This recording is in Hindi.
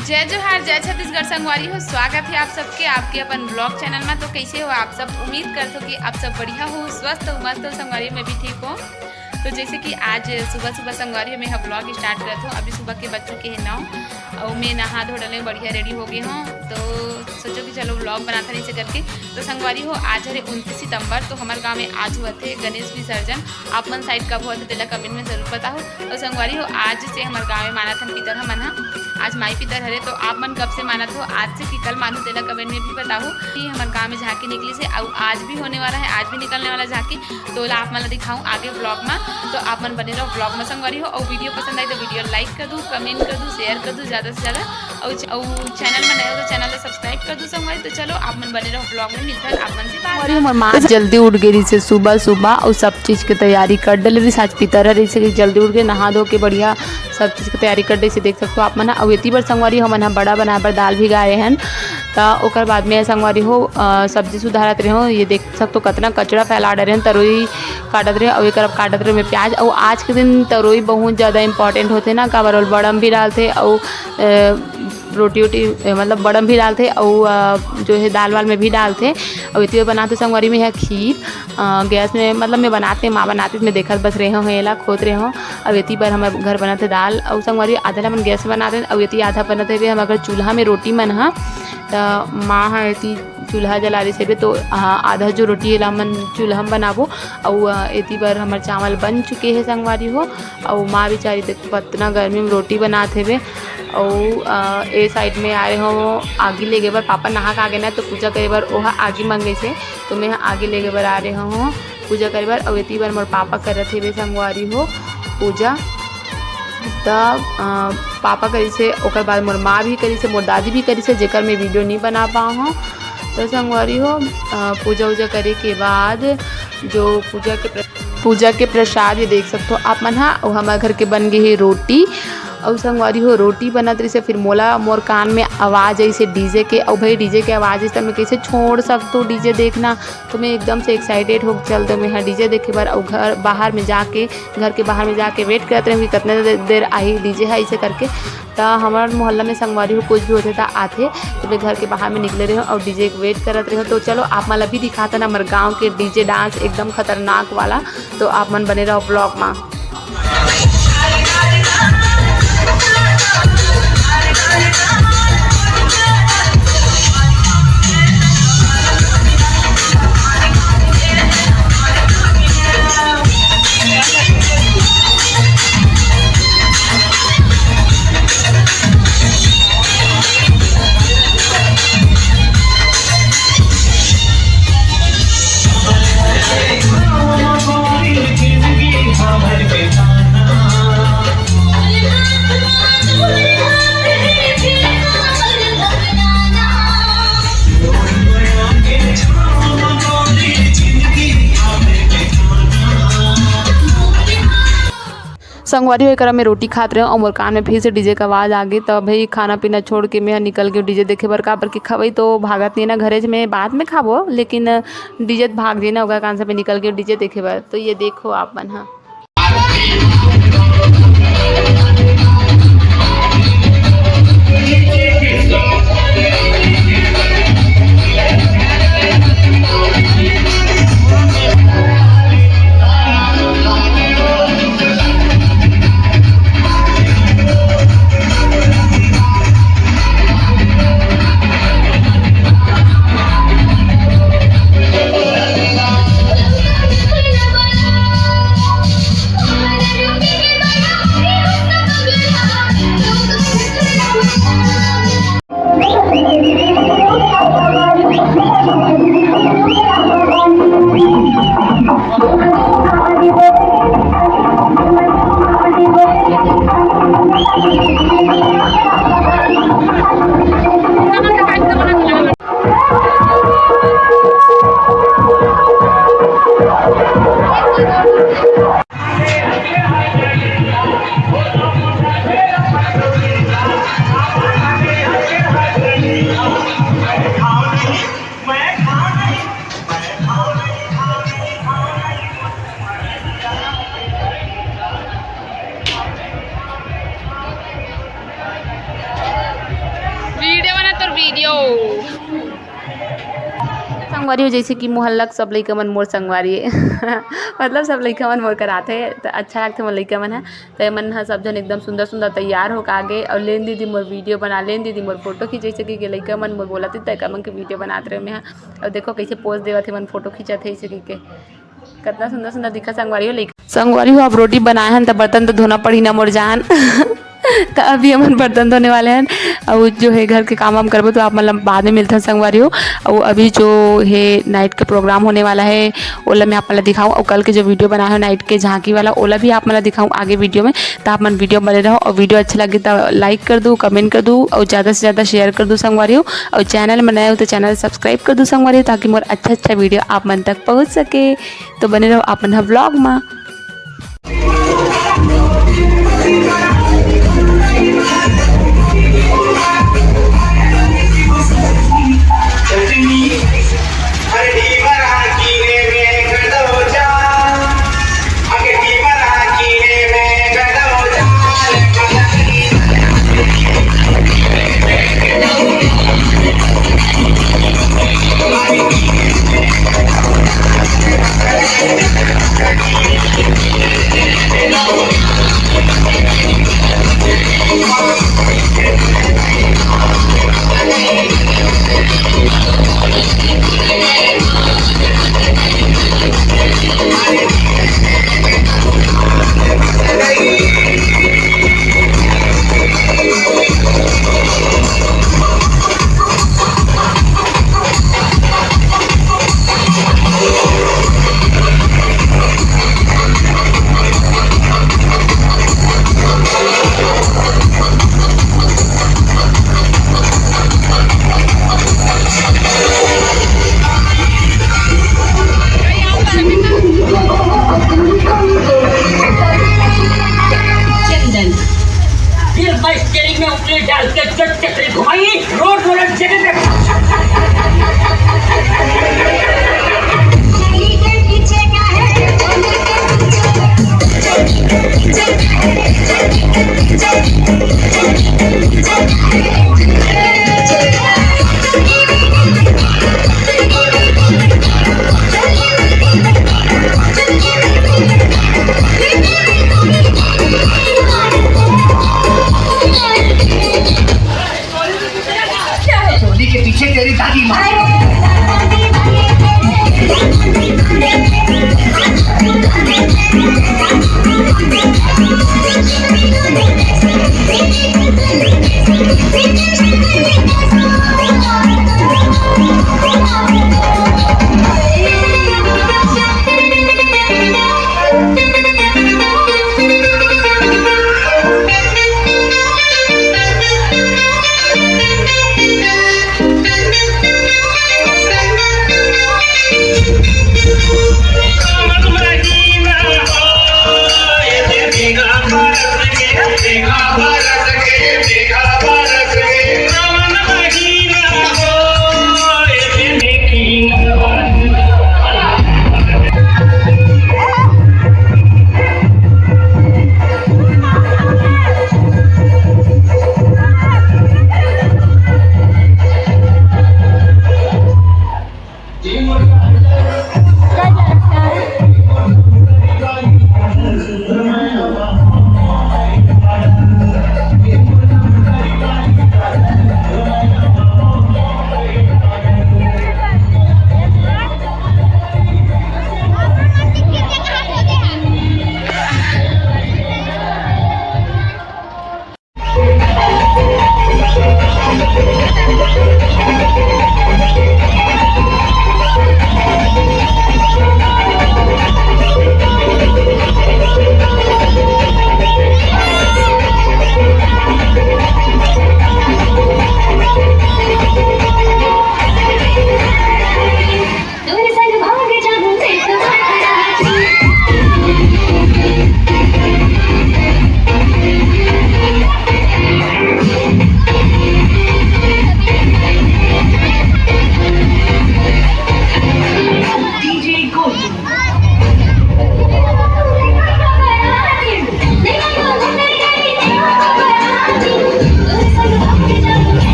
जय जोहार जय छत्तीसगढ़ संगवारी हो। स्वागत है आप सबके आपके अपन ब्लॉग चैनल में। तो कैसे हो आप सब? उम्मीद करते हो कि आप सब बढ़िया हो, स्वस्थ हो, मस्त हो। संगवारी में भी ठीक हो। तो जैसे कि आज सुबह सुबह संगवारी में हम ब्लॉग स्टार्ट करते हो। अभी सुबह के बच्चों के है 9 और मैं नहा धो डले बढ़िया रेडी हो गई हूँ। तो सोचो कि चलो ब्लॉग बनाते नहीं से करके। तो संगवारी हो आज है 29 सितंबर। तो हमारे गाँव में आज हुआ थे गणेश विसर्जन। आप मन साइड कब हुआ था तेला कमेंट में जरूर बताओ। तो संगवारी हो आज से हमारे गाँव में माना था पितर मन। आज माई पितर हरे। तो आप मन कब से मानत हो, आज से कि कल मानो तेला कमेंट में भी बताओ। कि हमारे गाँव में झांकी निकली से और आज भी होने वाला है, आज भी निकलने वाला झांकी। तो आप मन दिखाऊँ आगे ब्लॉग में। तो आप मन बने रहो ब्लॉग में संगवारी हो। और वीडियो पसंद आई तो वीडियो लाइक कर दूँ, कमेंट कर दूँ, शेयर कर दूँ ज़्यादा से ज़्यादा। और चैनल में नए हो तो चैनल को सब्सक्राइब कर दूँ संगवारी। तो चलो आप मन बने रहो ब्लॉग में। मिलता है आप मन से बात। हमार माँ जल्दी उठ गई से सुबह सुबह और सब चीज़ की तैयारी कर डले रही। आज पितर रही से जल्दी उठ के नहा धो के बढ़िया सब चीज़ की तैयारी कर रही से देख सकते हो आप मन। और इतनी बार संगवारी हो मन बड़ा बना पर दाल भी गाए हैं। तो ओकर बाद में संगवारी हो सब्जी सुधारत रहे हो। ये देख सकते हो कितना कचरा फैला रहे हैं। तरोई काटत रहे और एक काटत रहे में प्याज। और आज के दिन तरोई बहुत ज़्यादा इंपॉर्टेंट होते ना, काबर बड़म भी डालते और रोटी वोटी मतलब बड़म भी डालते और जो है दाल वाल में भी डालते। और इतनी बनाते संगवारी में है खीर गैस में मतलब मैं बनाते माँ बनाते मैं देखत बस रहे हूँ हेला खोद रहे हूँ। अब इतनी बार हमारे घर बनाते दाल और संगवारी आधा मन गैस में बनाते और इतनी आधा बनाते हुए हम अगर चूल्हा में रोटी मन हाँ। तो माँ हाँ इतनी चूल्हा जला रही से तो आधा जो रोटी है मन चूल्हा में बनाबो। और इतनी बार हमारे चावल बन चुके हैं संगवारी हो। और माँ बेचारी देखो कितना गर्मी में रोटी बनाते हुए। और ए साइड में आ रहे हो आगे ले गए बार पापा नहा के आ गए ना। तो पूजा करे बार वहाँ आगे मंगे से तो मैं आगे ले गए बार आ रहे हूँ पूजा करे बार। और इतनी बार मोर पापा करे थे वे संगवारी हो पूजा। तब पापा करी से ओकर बाद मोर माँ भी करी से मोर दादी भी करी से जेकर मैं वीडियो नहीं बना पाऊँ हूँ। तो संगवारी हो पूजा वूजा करे के बाद जो पूजा के प्रसाद ये देख सकते हो आप मन हाँ। और हमारे घर के बन गई है रोटी। और संगवारी हो रोटी बनत रही से फिर मोर कान में आवाज़ आई से डीजे के। और भाई डीजे के आवाज़ इस मैं कैसे छोड़ सकता हूँ डीजे देखना। तो मैं एकदम से एक्साइटेड हो चलते मैं हाँ डीजे देखे बार। और घर के बाहर में जाके वेट करते रहे कि कितने देर आई डीजे है ऐसे करके। तो हमारे मोहल्ला में संगवारी हो कुछ भी होते था आते तो मैं घर के बाहर में निकले रहे हो और डीजे वेट करत रहे हो। तो चलो आप मन अभी दिखाता ना हमारे गाँव के डीजे डांस एकदम खतरनाक वाला। तो आप मन बने रहो ब्लॉग में। संगवारी हो कर में रोटी खाते रहे और मोर कान में फिर से डीजे का आवाज़ आ गई। तब भाई खाना पीना छोड़ के मैं निकल गई डीजे देखे बर। का पर कि खबई तो भागत नहीं ना घरे में बाद में खाबो लेकिन डीजे भाग जी ना होगा कान से पे निकल गई डीजे देखे बर। तो ये देखो आप मन हाँ। संगवारी हो जैसे कि मोहल्लक सब लइका मन मोर संगवारी मतलब सब लइका मन मोर कराथे तो अच्छा लगथे मोर लइका मन है तो मन ह सब जन एकदम सुंदर सुंदर तैयार हो आगे और लेन दीदी मोर वीडियो बना लेन दीदी मोर फोटो खींच जैसे कि लइका मन मोर बोलत तय मन के वीडियो बनात रहे मैं और देखो कैसे पोज देवत है मन फोटो खींचत है ऐसे के कितना सुंदर सुंदर दिखा संगवारी हो लइका संगवारी हो। अब रोटी बनाए हैं तो बर्तन तो धोना पड़ी ना मोर जान तो अभी हम बर्तन धोने वाले हैं और जो है घर के काम वाम करबो तो आप मतलब बाद में मिलते हैं संगवारी हो। और अभी जो है नाइट का प्रोग्राम होने वाला है ओला मैं आप मतलब दिखाऊँ और कल के जो वीडियो बनाया है नाइट के झांकी वाला ओला भी आप मतलब दिखाऊँ आगे वीडियो में। तो आप मन वीडियो बने रहो और वीडियो अच्छा लगे तो लाइक कर दूँ कमेंट कर दूँ और ज़्यादा से ज़्यादा शेयर कर दूँ संगवारी हो। और चैनल में नए हो तो चैनल सब्सक्राइब कर दूँ संगवारी हो ताकि मोर अच्छा वीडियो आप मन तक पहुँच सके। तो बने रहो आप मन ब्लॉग में।